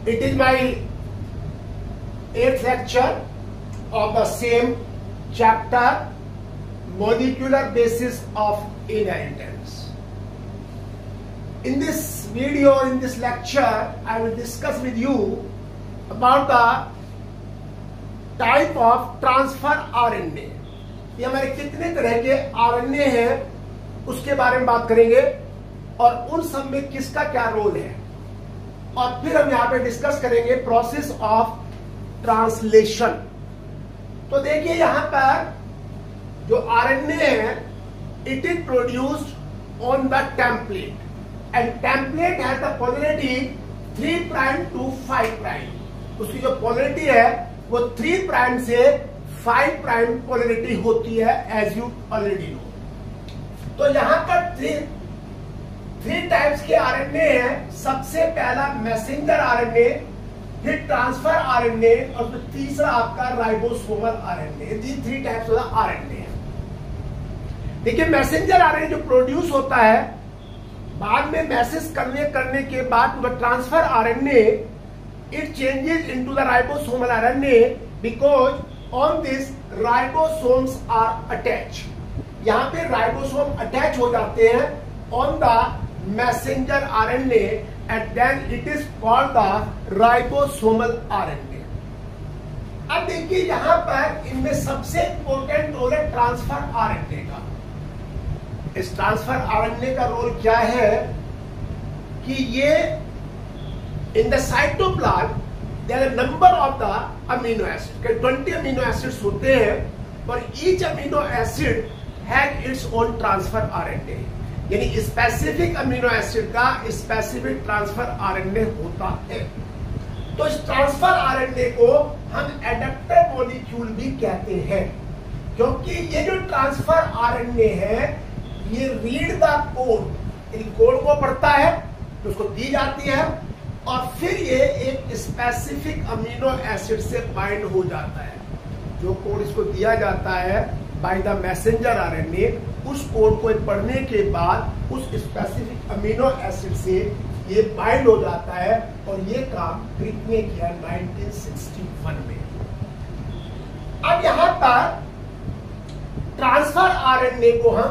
It is my 8th lecture of the same chapter, molecular basis of inheritance. In this video, in this lecture, I will discuss with you about the type of transfer RNA. ये हमारे कितने तरह के RNA हैं उसके बारे में बात करेंगे और उन सब में किसका क्या रोल है, और फिर हम यहां पे डिस्कस करेंगे प्रोसेस ऑफ ट्रांसलेशन। तो देखिए यहां पर जो RNA है, it is produced on the template and template has the polarity 3' to 5'। उसकी जो पोलैरिटी है वो 3' से 5' पोलैरिटी होती है, एज यू ऑलरेडी नो। तो यहां पर थ्री टाइप्स के RNA हैं। सबसे पहला मैसेंजर RNA, फिर ट्रांसफर RNA और फिर तीसरा आपका राइबोसोमल RNA। ये 3 टाइप्स का RNA है। देखिए मैसेंजर RNA जो प्रोड्यूस होता है बाद में मैसेज करने के बाद transfer RNA, it changes into the ribosomal RNA because on this ribosomes are attach. यहां पे राइबोसोम अटैच हो जाते हैं on the messenger RNA and then it is called the ribosomal RNA। अब देखिए यहां पर इनमें सबसे इंपॉर्टेंट रोल है ट्रांसफर RNA का। इस ट्रांसफर RNA का रोल क्या है कि ये in the cytoplasm there are number of the amino acid, 20 amino acids होते हैं और each amino acid has its own transfer RNA, यानी स्पेसिफिक अमीनो एसिड का स्पेसिफिक ट्रांसफर RNA होता है। तो इस ट्रांसफर RNA को हम एडेप्टर मॉलिक्यूल भी कहते हैं, क्योंकि ये जो ट्रांसफर RNA है ये रीड द कोड, यानी कोड को पढ़ता है तो उसको दी जाती है और फिर ये एक स्पेसिफिक अमीनो एसिड से बाइंड हो जाता है। जो कोड इसको दिया जाता है बाय द मैसेंजर RNA, उस कोड को पढ़ने के बाद उस स्पेसिफिक अमीनो एसिड से ये बाइंड हो जाता है और ये काम क्रिक ने किया 1961 में। अब यहां पर ट्रांसफर RNA को हम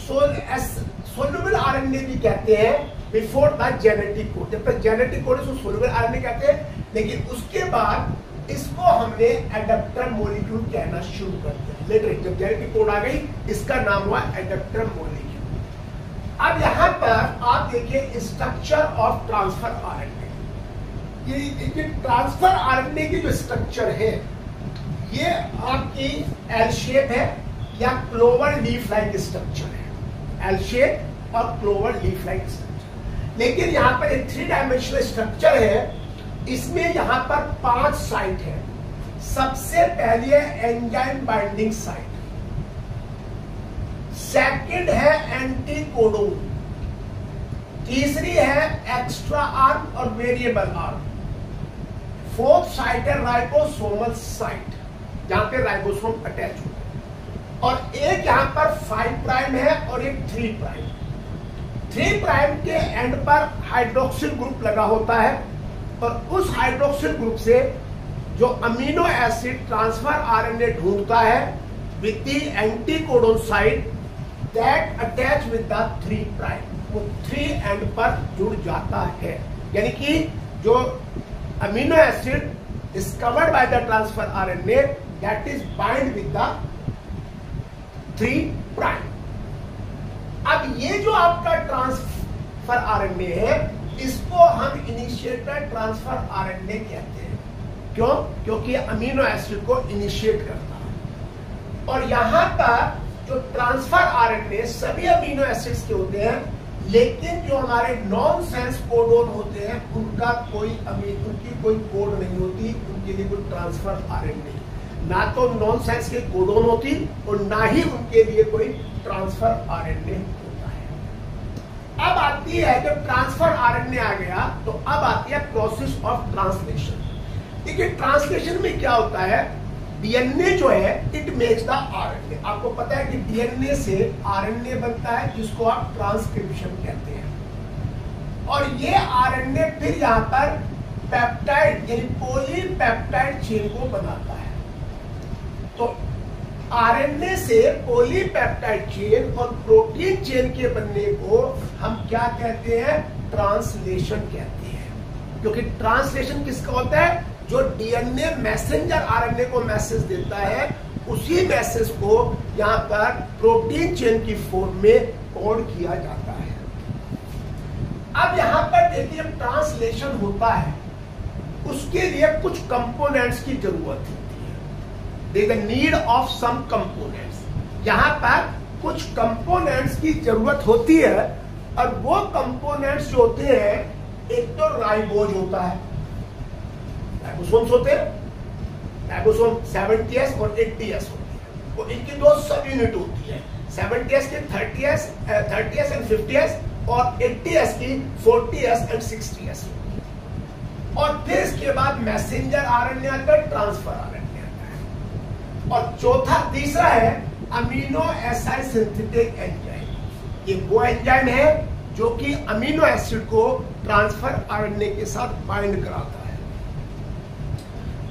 सोल्यूबल RNA भी कहते हैं बिफोर द जेनेटिक कोड। जब तक जेनेटिक कोड इसको सोल्यूबल RNA कहते हैं, लेकिन उसके बाद इसको हमने एडेप्टर मॉलिक्यूल कहना शुरू कर दिया। लेटर जब जेनेटिक कोड आ गई इसका नाम हुआ एडेप्टर मॉलिक्यूल। अब यहां पर आप देखिए स्ट्रक्चर ऑफ ट्रांसफर RNA। ये ट्रांसफर RNA की जो स्ट्रक्चर है ये आपकी एल शेप है या क्लोवर लीफ लाइक स्ट्रक्चर है, एल शेप और क्लोवर लीफ लाइक स्ट्रक्चर। लेकिन यहां पर एक 3 डायमेंशनल स्ट्रक्चर है, इसमें यहां पर 5 साइट है। सबसे पहली है एंजाइम बाइंडिंग साइट, सेकंड है एंटीकोडोन, तीसरी है एक्स्ट्रा आर्म और वेरिएबल आर्म, फोर्थ साइट है राइबोसोमल साइट जहां पे राइबोसोम अटैच होता है, और एक यहां पर 5' है और एक 3'। 3' के एंड पर हाइड्रोक्सिल ग्रुप लगा होता है और उस हाइड्रोक्सिल ग्रुप से जो अमीनो एसिड ट्रांसफर RNA ढूंढता है with the anticodon site that attach with the 3', वो 3 एंड पर जुड़ जाता है। यानी कि जो amino acid discovered by the transfer RNA that is bind with the 3'। अब ये जो आपका ट्रांसफर RNA है इसको हम इनिशिएटर ट्रांसफर RNA कहते हैं। क्यों? क्योंकि अमीनो एसिड को इनिशिएट करता है। और यहां पर जो ट्रांसफर RNA सभी अमीनो एसिड्स के होते हैं, लेकिन जो हमारे नॉन सेंस कोडोन होते हैं उनका उनकी कोई कोड नहीं होती, उनके लिए कोई ट्रांसफर RNA ना तो नॉन सेंस के कोडोन होती और ना ही उनके लिए कोई ट्रांसफर RNA होता है। अब आती है जब ट्रांसफर RNA आ गया तो अब आती है प्रोसेस ऑफ ट्रांसलेशन। देखिए ट्रांसलेशन में क्या होता है, DNA जो है इट मेक्स द RNA। आपको पता है कि DNA से RNA बनता है जिसको आप ट्रांसक्रिप्शन कहते हैं, और ये RNA फिर यहाँ पर पेप्टाइड यानी पॉलीपेप्टाइड चेन को बनाता है। तो आरएनए से पॉलीपेप्टाइड चेन और प्रोटीन चेन के बनने को हम क्या कहते हैं? ट्रांसलेशन कहते हैं। क्योंकि ट्रांसलेशन किसका होता है? जो डीएनए मैसेंजर आरएनए को मैसेज देता है, उसी मैसेज को यहां पर प्रोटीन चेन की फॉर्म में कोड किया जाता है। अब यहां पर देखिए, ट्रांसलेशन होता है, उसके लिए कुछ कंपोनेंट्स की जरूरत होती है। There is the need of some components. यहां पर कुछ कंपोनेंट्स की जरूरत होती है, और वो कंपोनेंट्स जो होते हैं, एक तो राइबोज होता है, राइबोसोम्स होते हैं, राइबोसोम 70S और 80S होती है। वो इनकी दो सब यूनिट होती है, 70S की 30S एंड 50S और 80S की 40S एंड 60S होती है। और फिर इसके बाद मैसेंजर आरएनए आता है, ट्रांसफर आरएनए आता है, और चौथा तीसरा है अमीनो एसिड सिंथेटिक एंजाइम। ये वो एंजाइम है जो कि अमीनो एसिड को ट्रांसफर आरएनए के साथ बाइंड कराता है।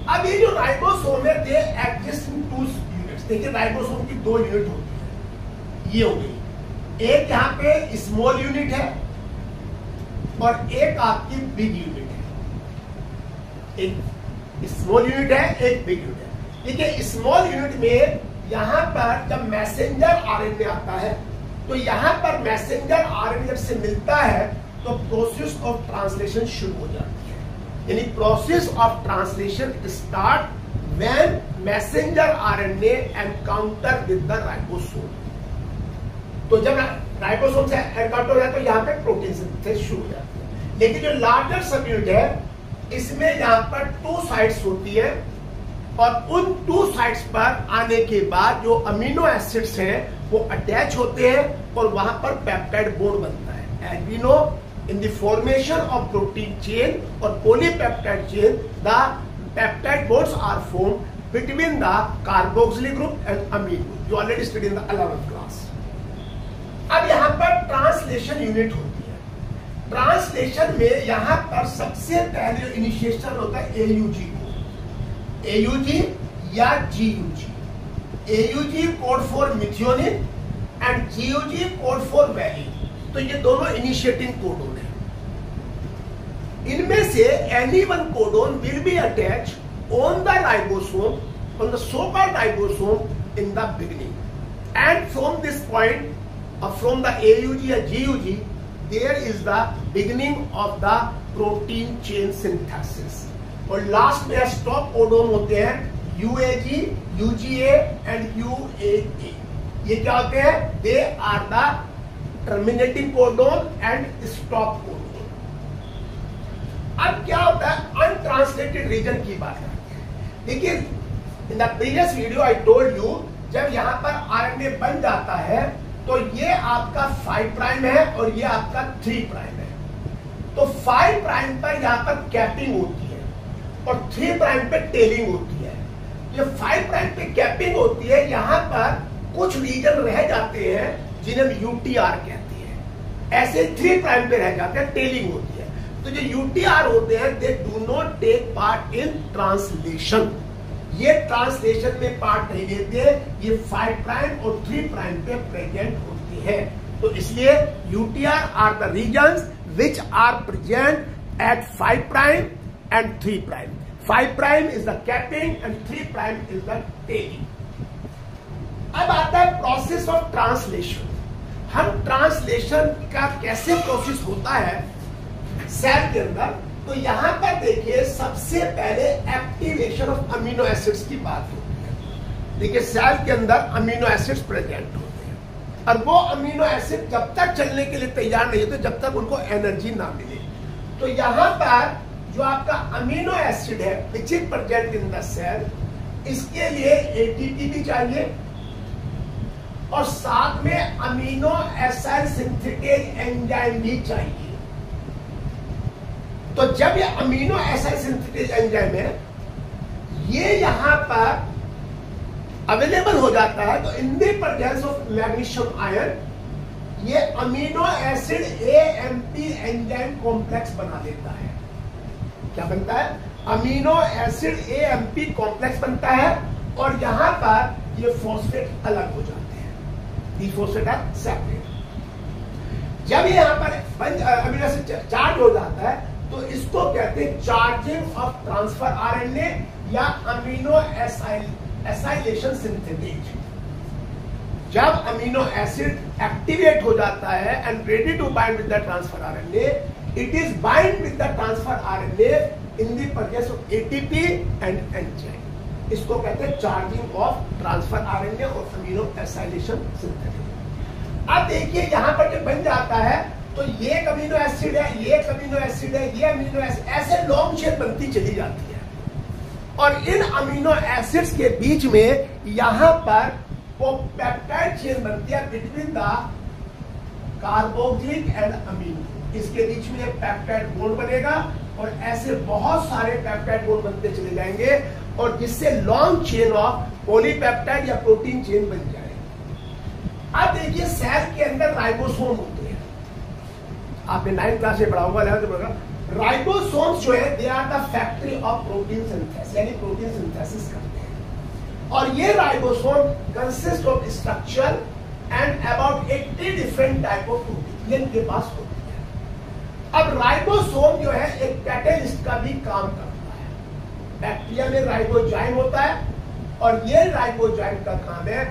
अब ये जो राइबोसोम है, दे एग्जिस्ट इन 2 यूनिट्स। देखिए, राइबोसोम की 2 यूनिट होती है। ये हो गई, एक यहाँ पे स्मॉल यूनिट है और एक आपकी बिग यूनिट है। एक स्मॉल यूनिट है, एक बिग यूनिट है। देखिए, स्मॉल यूनिट में यहां पर जब मैसेंजर आरएनए आता है, तो यहां पर मैसेंजर आरएनए जब से मिलता है, तो प्रोसेस ऑफ ट्रांसलेशन शुरू हो जाती है। यानी process of translation start when messenger RNA encounter with the ribosome. तो जब राइबोसोम से एनकाउंटर हो जाता है, तो यहाँ पे प्रोटीन सिंथेसिस शुरू हो जाती है। लेकिन जो लार्जर सब यूनिट है, इसमें यहाँ पर 2 साइट्स होती है, और उन 2 साइट्स पर आने के बाद जो अमीनो एसिड्स हैं वो अटैच होते हैं, और वहां पर पेप्टाइड बॉन्ड बनता है। As we know, in the formation of protein chain or polypeptide chain, the peptide bonds are formed between the carboxylic group and amine group. You already studied in the 11th class. अब यहाँ पर translation unit होती है। Translation में यहाँ पर सबसे पहले इनिशिएशन होता है AUG को, AUG या GUG। AUG code for methionine and GUG code for valine. तो ये दोनों इनिशिएटिंग कोडोन है। इनमें से any one codon will be attach on the ribosome, on the so-called ribosome in the beginning, and from this point, from the AUG या GUG, there is the beginning of the protein chain synthesis. और last में stop codon होते हैं UAG, UGA and UAA। ये क्या होते हैं? They are the terminating codon and stop codon. अब क्या होता है? अनट्रांसलेटेड रीजन की बात करते हैं। देखिए, in the previous video I told you, जब यहां पर आरएनए बन जाता है, तो ये आपका 5 प्राइम है और ये आपका 3 प्राइम है। तो 5 प्राइम पर यहां पर कैपिंग होती है और 3 प्राइम पे टेलिंग होती है। ये 5 प्राइम पे कैपिंग होती है, यहां पर कुछ रीजन रह जाते हैं जिन्हें UTR कहते हैं। ऐसे 3 प्राइम पे रह जाते हैं, टेलिंग होती है। तो जो UTR होते हैं, they do not take part in translation. ये ट्रांसलेशन में पार्ट नहीं लेते, ये 5 प्राइम और 3 प्राइम पे प्रेजेंट होती है। तो इसलिए UTR are the regions which are present at 5 prime end 3 prime. 5 prime is the capping and 3 prime is the tailing. अब आता है प्रोसेस ऑफ ट्रांसलेशन। हम ट्रांसलेशन का कैसे प्रोसेस होता है सेल के अंदर, तो यहां पर देखिए, सबसे पहले एक्टिवेशन ऑफ अमीनो एसिड्स की बात होती है। देखिए, सेल के अंदर अमीनो एसिड्स प्रेजेंट होते हैं, और वो अमीनो एसिड जब तक चलने के लिए तैयार नहीं होते, जब तक उनको एनर्जी ना मिले। तो यहां पर जो आपका अमीनो एसिड है which is present in the cell, इसके लिए ATP भी चाहिए, और साथ में अमीनो एसिड सिंथेटिक एंजाइम भी चाहिए। तो जब ये अमीनो एसिड सिंथेटिक एंजाइम है, ये यहां पर अवेलेबल हो जाता है, तो in the presence of magnesium ion, ये amino acid AMP enzyme complex बना देता है। क्या बनता है, अमीनो एसिड AMP कॉम्प्लेक्स बनता है और यहां पर ये फॉस्फेट अलग हो जाते हैं, ये फॉस्फेट आर सेपरेट। जब ये यहां पर अमीनो एसिड चार्ज हो जाता है तो इसको कहते हैं चार्जिंग ऑफ ट्रांसफर RNA या अमीनो एसाइलेशन सिंथेसेज। जब अमीनो एसिड एक्टिवेट हो जाता है and ready to bind with the transfer RNA, it is bind with the transfer RNA in the presence of ATP and enzyme. इसको कहते हैं चार्जिंग ऑफ ट्रांसफर RNA और अमीनो एसाइलेशन सिंथेसेज। अब देखिए यहां पर जब बन जाता है तो ये एक अमीनो एसिड है, ये एक अमीनो एसिड है, ये अमीनो एसिड, ऐसे लॉन्ग चेन बनती चली जाती है और इन अमीनो एसिड्स के बीच में यहां पर वो पेप्टाइड चेन बनती है between the carboxylic and amino. इसके बीच में एक पेप्टाइड बॉन्ड बनेगा और ऐसे बहुत सारे पेप्टाइड बॉन्ड बनते चले जाएंगे और जिससे लॉन्ग चेन ऑफ पॉलीपेप्टाइड या प्रोटीन चेन बन जाएगी। अब देखिए सेल के अंदर राइबोसोम होते हैं, आपने 9th क्लास में पढ़ा होगा, 11th में पढ़ा। राइबोसोम्स जो है they are the factory of protein synthesis, यानी प्रोटीन सिंथेसिस करते हैं। और ये ribosome consist of structure and about 80 different type of protein इनके पास होती है। अब राइबोसोम जो है एक कैटेलिस्ट का भी काम करता है। बैक्टीरिया में राइबोजाइम होता है और ये राइबोजाइम का काम है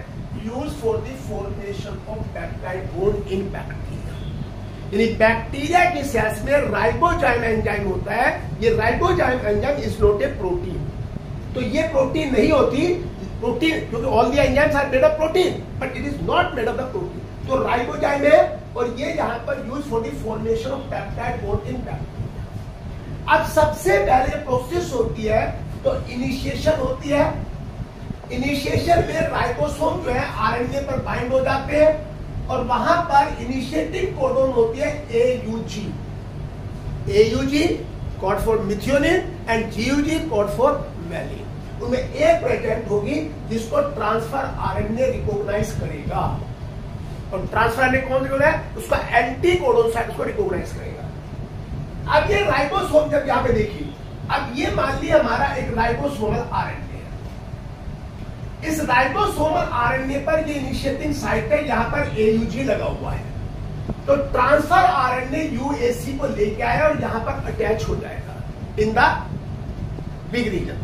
use for the formation of peptide bond in bacteria. यानी बैक्टीरिया की सेल्स में राइबोजाइम एंजाइम होता है। ये ribozyme enzyme is not a protein, तो ये प्रोटीन नहीं होती, प्रोटीन क्योंकि all the enzymes are made of protein but it is not made of the protein. तो राइबोजाइम है और ये यहां पर use for the formation of peptide bond in bacteria. अब सबसे पहले प्रोसेस होती है तो इनिशिएशन होती है। इनिशिएशन में राइबोसोम जो है RNA पर बाइंड हो जाते हैं और वहां पर इनिशिएटिंग कोडोन होती है AUG। AUG code for methionine and GUG code for valine. उनमें एक प्रेजेंट होगी जिसको ट्रांसफर RNA रिकॉग्नाइज करेगा और ट्रांसफर RNA कौन है, उसका एंटी कोडोन साइट उसको रिकॉग्नाइज करेगा। अब ये राइबोसोम जब यहां पे देखिए, अब ये मान लिया हमारा एक राइबोसोमल RNA है। इस राइबोसोमल RNA पर ये इनिशिएटिंग साइट है, यहां पर AUG लगा हुआ है। तो ट्रांसफर RNA UAC को लेके आया और यहां पर अटैच हो जाएगा in the big region,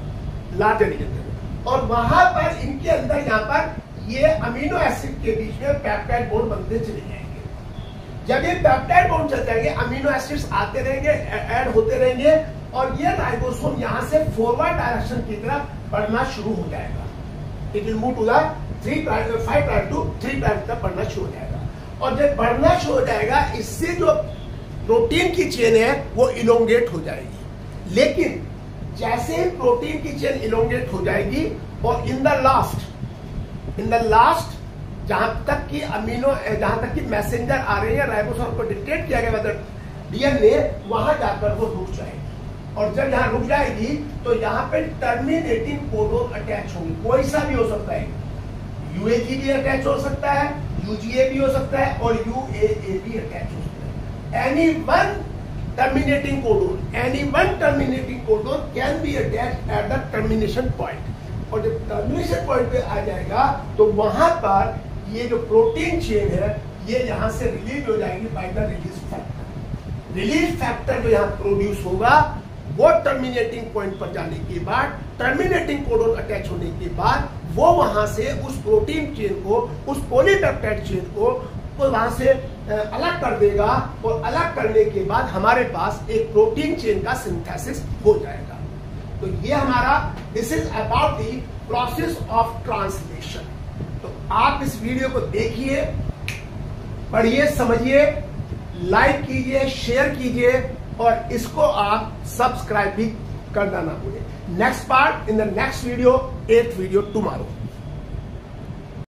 larger region. और वहां पर इनके अंदर यहां पर ये अमीनो एसिड के बीच में पेप्टाइड बॉन्ड बनते चले जाएंगे। जब ये पेप्टाइड बॉन्ड चल जाएंगे अमीनो एसिड्स आते रहेंगे, ऐड होते रहेंगे और ये राइबोसोम यहां से फॉरवर्ड डायरेक्शन की तरफ बढ़ना शुरू हो जाएगा। It will move to the 5 prime to 3 prime तक बढ़ना शुरू हो जाएगा और जब बढ़ना शुरू हो जाएगा इससे जो प्रोटीन की चेन है वो इलोंगेट हो जाएगी। लेकिन जैसे ही प्रोटीन की चेन इलोंगेट हो जाएगी और इन द लास्ट जहां तक की मैसेंजर आ रहे हैं राइबोसोम को डिक्टेट किया गया DNA, वहां जाकर वो रुक जाएगी और जब यहां रुक जाएगी तो यहां पे टर्मिनेटिंग कोडोन अटैच होंगे। कोई सा भी हो सकता है, UAG भी अटैच हो सकता है, UGA भी हो सकता है और UAA भी अटैच हो सकता है। Any one terminating codon can be attach at the termination point. और जब टर्मिनेशन पॉइंट पे आ जाएगा तो वहां पर ये जो प्रोटीन चेन है ये यहां से रिलीज हो जाएगी by the release factor. Release factor जो यहां प्रोड्यूस होगा वो टर्मिनेटिंग पॉइंट पर जाने के बाद, टर्मिनेटिंग कोडोन अटैच होने के बाद वो वहां से उस प्रोटीन चेन को, उस पॉलीपेप्टाइड चेन को वहां से अलग कर देगा और अलग करने के बाद हमारे पास एक प्रोटीन चेन का सिंथेसिस हो जाएगा। तो ये हमारा this is about the process of translation. तो आप इस वीडियो को देखिए, पढ़िए, समझिए, लाइक कीजिए, शेयर कीजिए और इसको आप सब्सक्राइब भी करना ना भूलिए। Next part in the next video, 8th video tomorrow.